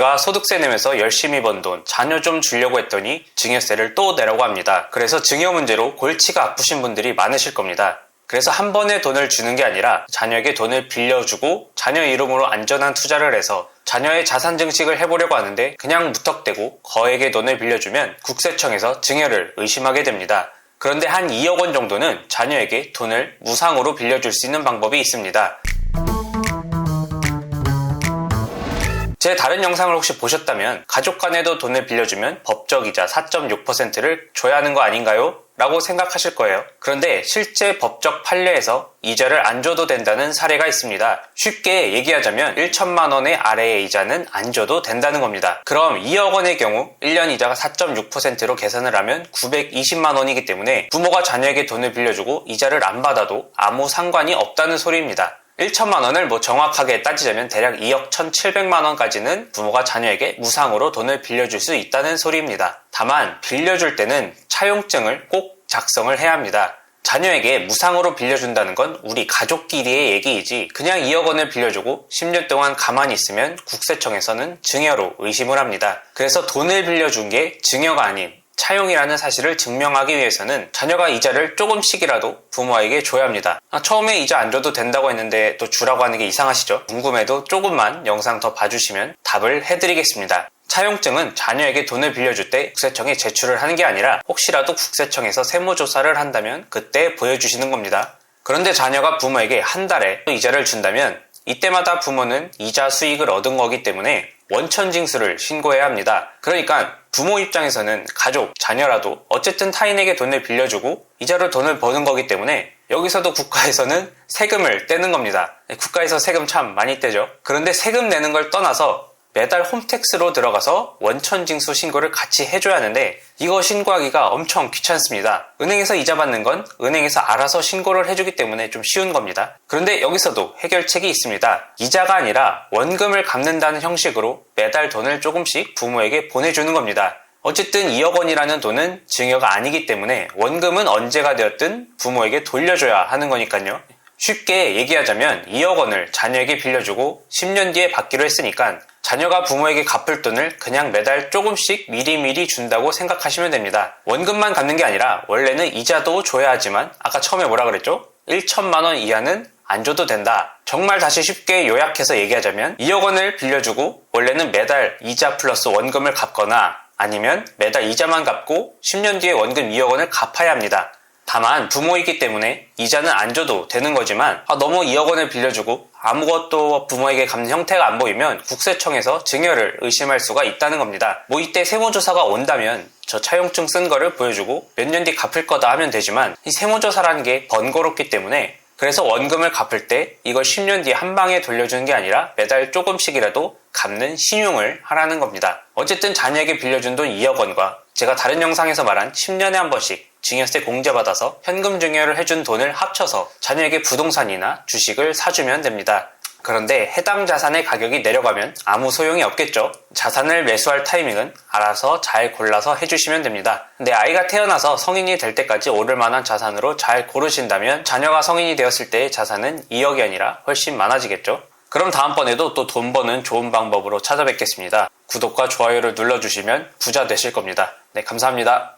내가 소득세 내면서 열심히 번 돈 자녀 좀 주려고 했더니 증여세를 또 내라고 합니다. 그래서 증여 문제로 골치가 아프신 분들이 많으실 겁니다. 그래서 한 번에 돈을 주는 게 아니라 자녀에게 돈을 빌려주고 자녀 이름으로 안전한 투자를 해서 자녀의 자산 증식을 해보려고 하는데 그냥 무턱대고 거액의 돈을 빌려주면 국세청에서 증여를 의심하게 됩니다. 그런데 한 2억 원 정도는 자녀에게 돈을 무상으로 빌려줄 수 있는 방법이 있습니다. 제 다른 영상을 혹시 보셨다면 가족 간에도 돈을 빌려주면 법적 이자 4.6%를 줘야 하는 거 아닌가요? 라고 생각하실 거예요. 그런데 실제 법적 판례에서 이자를 안 줘도 된다는 사례가 있습니다. 쉽게 얘기하자면 1천만 원의 아래의 이자는 안 줘도 된다는 겁니다. 그럼 2억 원의 경우 1년 이자가 4.6%로 계산을 하면 920만 원이기 때문에 부모가 자녀에게 돈을 빌려주고 이자를 안 받아도 아무 상관이 없다는 소리입니다. 1천만 원을 정확하게 따지자면 대략 2억 1,700만 원까지는 부모가 자녀에게 무상으로 돈을 빌려줄 수 있다는 소리입니다. 다만 빌려줄 때는 차용증을 꼭 작성을 해야 합니다. 자녀에게 무상으로 빌려준다는 건 우리 가족끼리의 얘기이지 그냥 2억 원을 빌려주고 10년 동안 가만히 있으면 국세청에서는 증여로 의심을 합니다. 그래서 돈을 빌려준 게 증여가 아닌 차용이라는 사실을 증명하기 위해서는 자녀가 이자를 조금씩이라도 부모에게 줘야 합니다. 처음에 이자 안 줘도 된다고 했는데 또 주라고 하는 게 이상하시죠? 궁금해도 조금만 영상 더 봐주시면 답을 해드리겠습니다. 차용증은 자녀에게 돈을 빌려줄 때 국세청에 제출을 하는 게 아니라 혹시라도 국세청에서 세무조사를 한다면 그때 보여주시는 겁니다. 그런데 자녀가 부모에게 한 달에 이자를 준다면 이때마다 부모는 이자 수익을 얻은 거기 때문에 원천징수를 신고해야 합니다. 그러니까 부모 입장에서는 가족, 자녀라도 어쨌든 타인에게 돈을 빌려주고 이자로 돈을 버는 거기 때문에 여기서도 국가에서는 세금을 떼는 겁니다. 국가에서 세금 참 많이 떼죠. 그런데 세금 내는 걸 떠나서 매달 홈택스로 들어가서 원천징수 신고를 같이 해줘야 하는데 이거 신고하기가 엄청 귀찮습니다. 은행에서 이자 받는 건 은행에서 알아서 신고를 해주기 때문에 좀 쉬운 겁니다. 그런데 여기서도 해결책이 있습니다. 이자가 아니라 원금을 갚는다는 형식으로 매달 돈을 조금씩 부모에게 보내주는 겁니다. 어쨌든 2억 원이라는 돈은 증여가 아니기 때문에 원금은 언제가 되었든 부모에게 돌려줘야 하는 거니까요. 쉽게 얘기하자면 2억 원을 자녀에게 빌려주고 10년 뒤에 받기로 했으니까 자녀가 부모에게 갚을 돈을 그냥 매달 조금씩 미리미리 준다고 생각하시면 됩니다. 원금만 갚는 게 아니라 원래는 이자도 줘야 하지만 아까 처음에 뭐라 그랬죠? 1천만 원 이하는 안 줘도 된다. 정말 다시 쉽게 요약해서 얘기하자면 2억 원을 빌려주고 원래는 매달 이자 플러스 원금을 갚거나 아니면 매달 이자만 갚고 10년 뒤에 원금 2억 원을 갚아야 합니다. 다만 부모이기 때문에 이자는 안 줘도 되는 거지만 너무 2억 원을 빌려주고 아무것도 부모에게 갚는 형태가 안 보이면 국세청에서 증여를 의심할 수가 있다는 겁니다. 이때 세무조사가 온다면 저 차용증 쓴 거를 보여주고 몇 년 뒤 갚을 거다 하면 되지만 이 세무조사라는 게 번거롭기 때문에 그래서 원금을 갚을 때 이걸 10년 뒤에 한 방에 돌려주는 게 아니라 매달 조금씩이라도 갚는 신용을 하라는 겁니다. 어쨌든 자녀에게 빌려준 돈 2억 원과 제가 다른 영상에서 말한 10년에 한 번씩 증여세 공제받아서 현금 증여를 해준 돈을 합쳐서 자녀에게 부동산이나 주식을 사주면 됩니다. 그런데 해당 자산의 가격이 내려가면 아무 소용이 없겠죠. 자산을 매수할 타이밍은 알아서 잘 골라서 해주시면 됩니다. 내 아이가 태어나서 성인이 될 때까지 오를 만한 자산으로 잘 고르신다면 자녀가 성인이 되었을 때의 자산은 2억이 아니라 훨씬 많아지겠죠. 그럼 다음번에도 또 돈 버는 좋은 방법으로 찾아뵙겠습니다. 구독과 좋아요를 눌러주시면 부자 되실 겁니다. 네, 감사합니다.